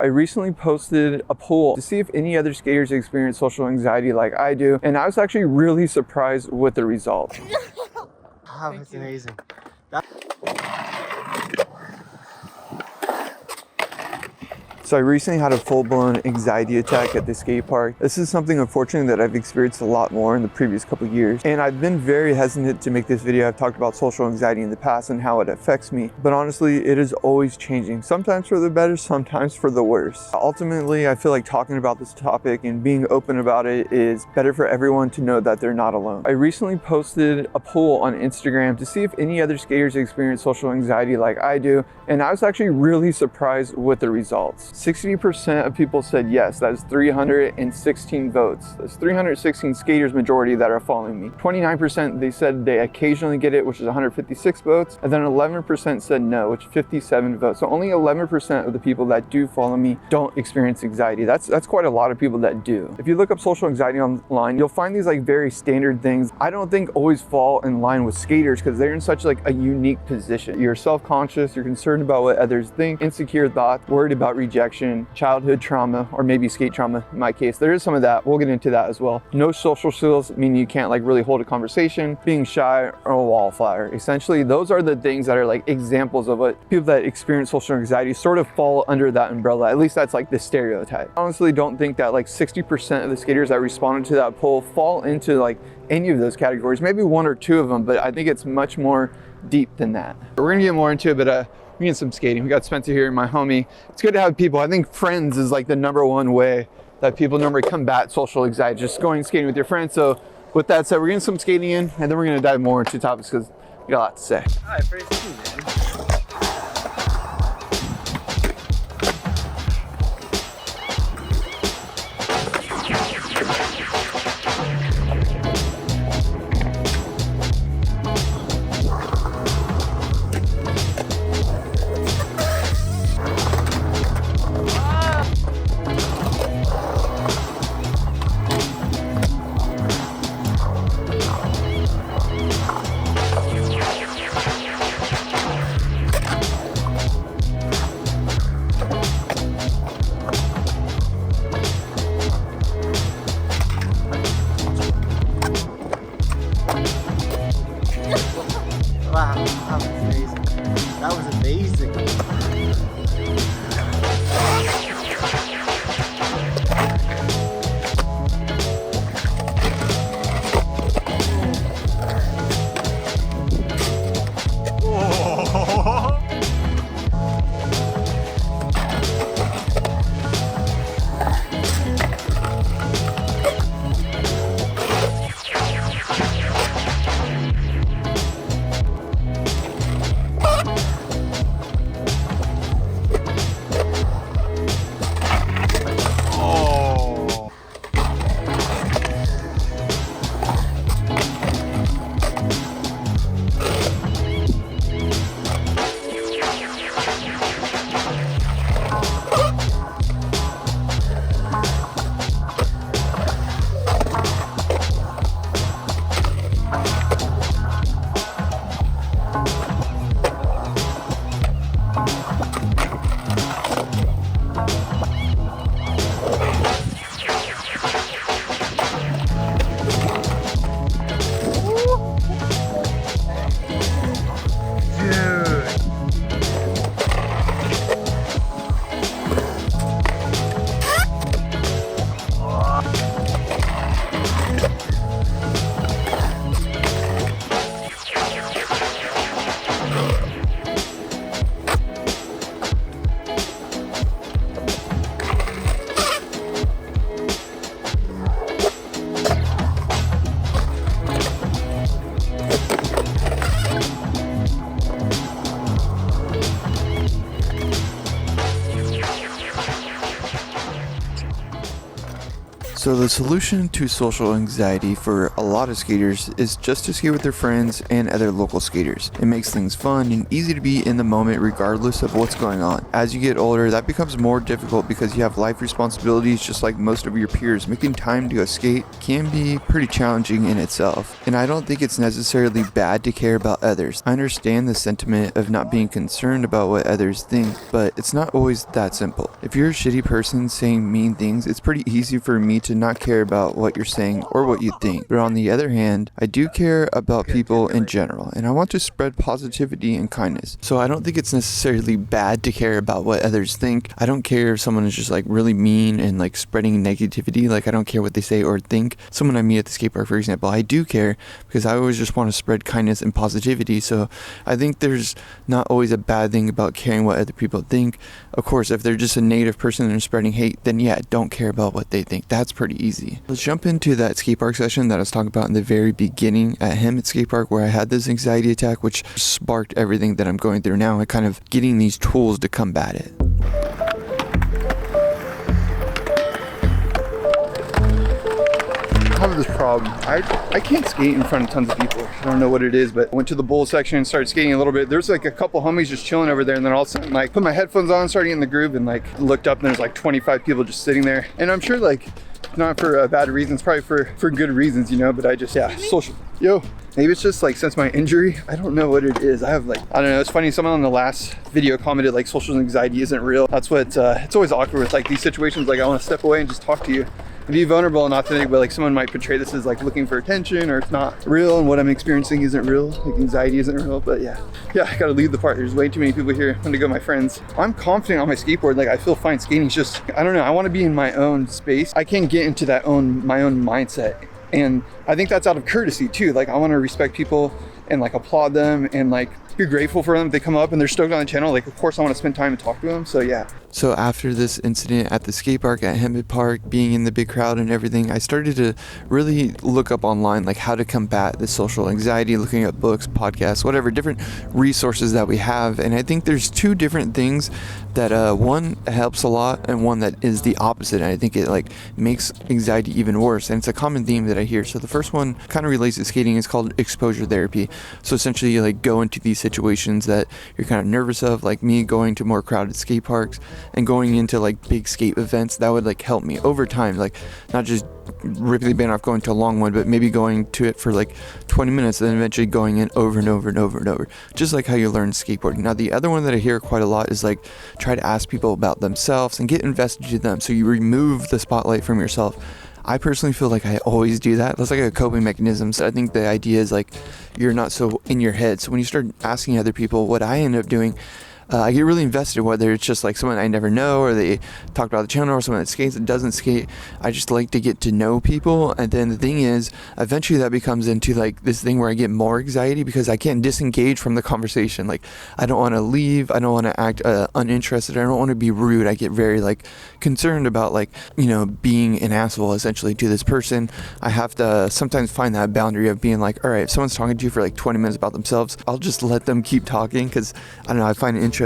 I recently posted a poll to see if any other skaters experience social anxiety like I do, and I was actually really surprised with the results. Wow, that's amazing. So I recently had a full-blown anxiety attack at the skate park. This is something unfortunately that I've experienced a lot more in the previous couple of years. And I've been very hesitant to make this video. I've talked about social anxiety in the past and how it affects me. But honestly, it is always changing. Sometimes for the better, sometimes for the worse. Ultimately, I feel like talking about this topic and being open about it is better for everyone to know that they're not alone. I recently posted a poll on Instagram to see if any other skaters experience social anxiety like I do. And I was actually really surprised with the results. 60% of people said yes. That is 316 votes. That's 316 skaters majority that are following me. 29% they said they occasionally get it, which is 156 votes. And then 11% said no, which is 57 votes. So only 11% of the people that do follow me don't experience anxiety. That's quite a lot of people that do. If you look up social anxiety online, you'll find these like very standard things. I don't think always fall in line with skaters because they're in such like a unique position. You're self-conscious, you're concerned about what others think, insecure thoughts, worried about rejection, childhood trauma, or maybe skate trauma in my case. There is some of that. We'll get into that as well. No social skills, meaning you can't like really hold a conversation, being shy, or a wallflower. Essentially, those are the things that are like examples of what people that experience social anxiety sort of fall under that umbrella. At least that's like the stereotype. I honestly don't think that like 60% of the skaters that responded to that poll fall into like any of those categories. Maybe one or two of them, but I think it's much more deep than that. We're gonna get more into it, but we need some skating. We got Spencer here, my homie. It's good to have people. I think friends is like the #1 way that people normally combat social anxiety, just going skating with your friends. So with that said, we're getting some skating in, and then we're gonna dive more into topics because we got a lot to say. All right, praise you, man. So the solution to social anxiety for a lot of skaters is just to skate with their friends and other local skaters. It makes things fun and easy to be in the moment regardless of what's going on. As you get older, that becomes more difficult because you have life responsibilities just like most of your peers. Making time to go skate can be pretty challenging in itself. And I don't think it's necessarily bad to care about others. I understand the sentiment of not being concerned about what others think, but it's not always that simple. If you're a shitty person saying mean things, it's pretty easy for me to not care about what you're saying or what you think. But on the other hand, I do care about people in general, and I want to spread positivity and kindness. So I don't think it's necessarily bad to care about what others think. I don't care if someone is just like really mean and like spreading negativity. Like I don't care what they say or think. Someone I meet at the skate park, for example, I do care because I always just want to spread kindness and positivity. So I think there's not always a bad thing about caring what other people think. Of course, if they're just a negative person and spreading hate, then yeah, don't care about what they think. That's pretty easy. Let's jump into that skate park session that I was talking about in the very beginning at Hammett Skate Park, where I had this anxiety attack, which sparked everything that I'm going through now and kind of getting these tools to combat it. I have this problem. I can't skate in front of tons of people. I don't know what it is, but I went to the bowl section and started skating a little bit. There's like a couple homies just chilling over there, and then all of a sudden like put my headphones on, started in the groove, and like looked up and there's like 25 people just sitting there. And I'm sure like not for bad reasons, probably for good reasons, you know, but I just, yeah, social. Yo, maybe it's just like since my injury, I don't know what it is. I have like, I don't know, it's funny, someone on the last video commented like social anxiety isn't real. That's what, it's always awkward with like these situations. Like I want to step away and just talk to you and be vulnerable and authentic, but like someone might portray this as like looking for attention, or it's not real and what I'm experiencing isn't real, like anxiety isn't real. But yeah, I gotta leave the park. There's way too many people here. I'm gonna go with my friends. I'm confident on my skateboard, like I feel fine skating. It's just, I don't know, I want to be in my own space. I can't get into my own mindset, and I think that's out of courtesy too. Like I want to respect people and like applaud them and like be grateful for them if they come up and they're stoked on the channel. Like of course I want to spend time and talk to them. So yeah. So after this incident at the skate park at Hammett Park, being in the big crowd and everything, I started to really look up online like how to combat the social anxiety, looking at books, podcasts, whatever, different resources that we have. And I think there's two different things that one helps a lot and one that is the opposite. And I think it like makes anxiety even worse. And it's a common theme that I hear. So the first one kind of relates to skating. It's called exposure therapy. So essentially you like go into these situations that you're kind of nervous of, like me going to more crowded skate parks and going into like big skate events. That would like help me over time, like not just ripping the band off going to a long one, but maybe going to it for like 20 minutes and then eventually going in over and over and over and over, just like how you learn skateboarding. Now the other one that I hear quite a lot is like try to ask people about themselves and get invested in them, so you remove the spotlight from yourself. I personally feel like I always do that. That's like a coping mechanism. So I think the idea is like you're not so in your head. So when you start asking other people, what I end up doing, I get really invested, whether it's just like someone I never know, or they talk about the channel, or someone that skates and doesn't skate. I just like to get to know people. And then the thing is, eventually that becomes into like this thing where I get more anxiety because I can't disengage from the conversation. Like I don't want to leave. I don't want to act uninterested. I don't want to be rude. I get very like concerned about like, you know, being an asshole essentially to this person. I have to sometimes find that boundary of being like, all right, if someone's talking to you for like 20 minutes about themselves, I'll just let them keep talking because I don't know, I find it interesting.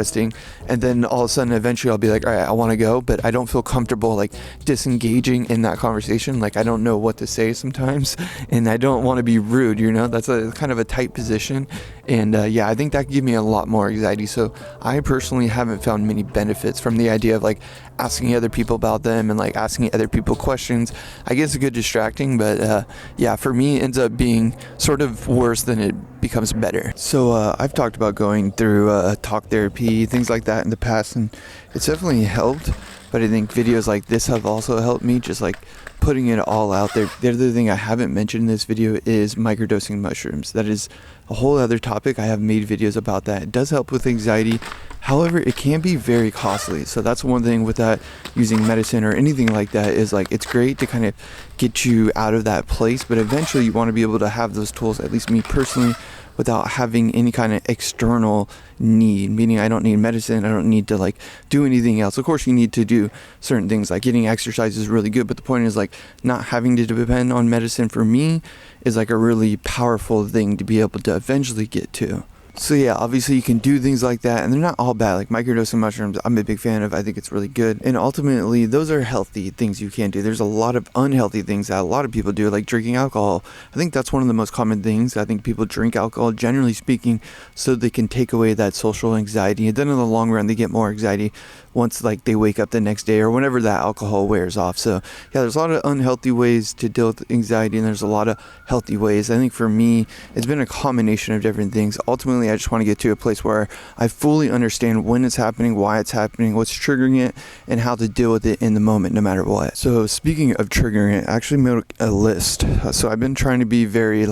And then all of a sudden eventually I'll be like, all right, I want to go, but I don't feel comfortable like disengaging in that conversation. Like I don't know what to say sometimes, and I don't want to be rude, you know. That's a kind of a tight position, and yeah, I think that can give me a lot more anxiety. So I personally haven't found many benefits from the idea of like asking other people about them and like asking other people questions. I guess it's a good distracting, but yeah, for me it ends up being sort of worse than it becomes better. So I've talked about going through talk therapy, things like that in the past, and it's definitely helped. But I think videos like this have also helped me, just like putting it all out there. The other thing I haven't mentioned in this video is microdosing mushrooms. That is a whole other topic. I have made videos about that. It does help with anxiety. However, it can be very costly. So that's one thing with that, using medicine or anything like that, is like it's great to kind of get you out of that place, but eventually you want to be able to have those tools, at least me personally, without having any kind of external need, meaning I don't need medicine, I don't need to like do anything else. Of course you need to do certain things, like getting exercise is really good, but the point is like not having to depend on medicine for me is like a really powerful thing to be able to eventually get to. So yeah, obviously you can do things like that, and they're not all bad. Like microdosing mushrooms, I'm a big fan of. I think it's really good, and ultimately those are healthy things you can do. There's a lot of unhealthy things that a lot of people do, like drinking alcohol. I think that's one of the most common things. I think people drink alcohol, generally speaking, so they can take away that social anxiety, and then in the long run they get more anxiety once like they wake up the next day or whenever that alcohol wears off. So yeah, there's a lot of unhealthy ways to deal with anxiety, and there's a lot of healthy ways. I think for me, it's been a combination of different things. Ultimately, I just want to get to a place where I fully understand when it's happening, why it's happening, what's triggering it, and how to deal with it in the moment, no matter what. So speaking of triggering it, I actually made a list. So I've been trying to be very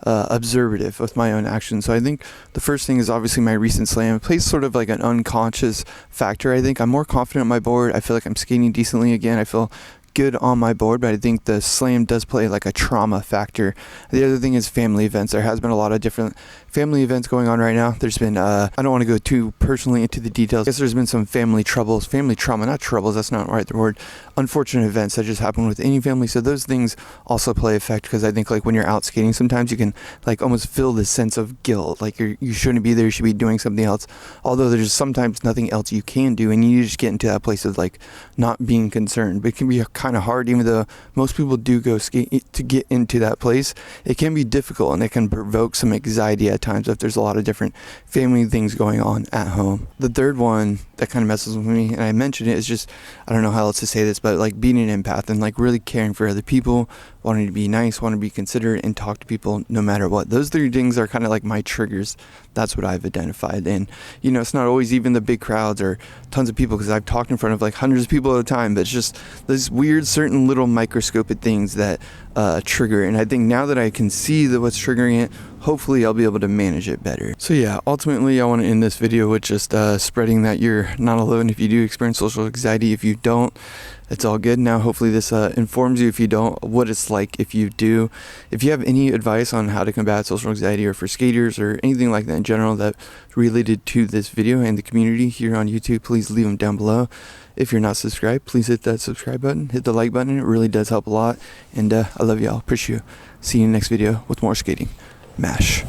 observative with my own actions. So I think the first thing is obviously my recent slam. It plays sort of like an unconscious factor. I think I'm more confident on my board. I feel like I'm skating decently again. I feel good on my board, but I think the slam does play like a trauma factor. The other thing is family events. There has been a lot of different family events going on right now. There's been I don't want to go too personally into the details. I guess there's been some family trauma, not troubles, that's not right the word, unfortunate events that just happen with any family. So those things also play effect, because I think like when you're out skating, sometimes you can like almost feel this sense of guilt, like you shouldn't be there, you should be doing something else, although there's sometimes nothing else you can do, and you just get into that place of like not being concerned. But it can be kind of hard, even though most people do go skate to get into that place. It can be difficult, and it can provoke some anxiety at times if there's a lot of different family things going on at home. The third one that kind of messes with me, and I mentioned it, is just, I don't know how else to say this, but like being an empath and like really caring for other people, wanting to be nice, wanting to be considerate, and talk to people no matter what. Those three things are kind of like my triggers. That's what I've identified. And you know, it's not always even the big crowds or tons of people, because I've talked in front of like hundreds of people at a time, but it's just those weird certain little microscopic things that trigger it. And I think now that I can see what's triggering it, hopefully I'll be able to manage it better. So yeah, ultimately I want to end this video with just spreading that you're not alone if you do experience social anxiety. If you don't, it's all good. Now hopefully this informs you, if you don't, what it's like if you do. If you have any advice on how to combat social anxiety, or for skaters or anything like that in general that related to this video and the community here on YouTube, please leave them down below. If you're not subscribed, please hit that subscribe button, hit the like button. It really does help a lot. And I love y'all. Appreciate you. See you in the next video with more skating. Mash.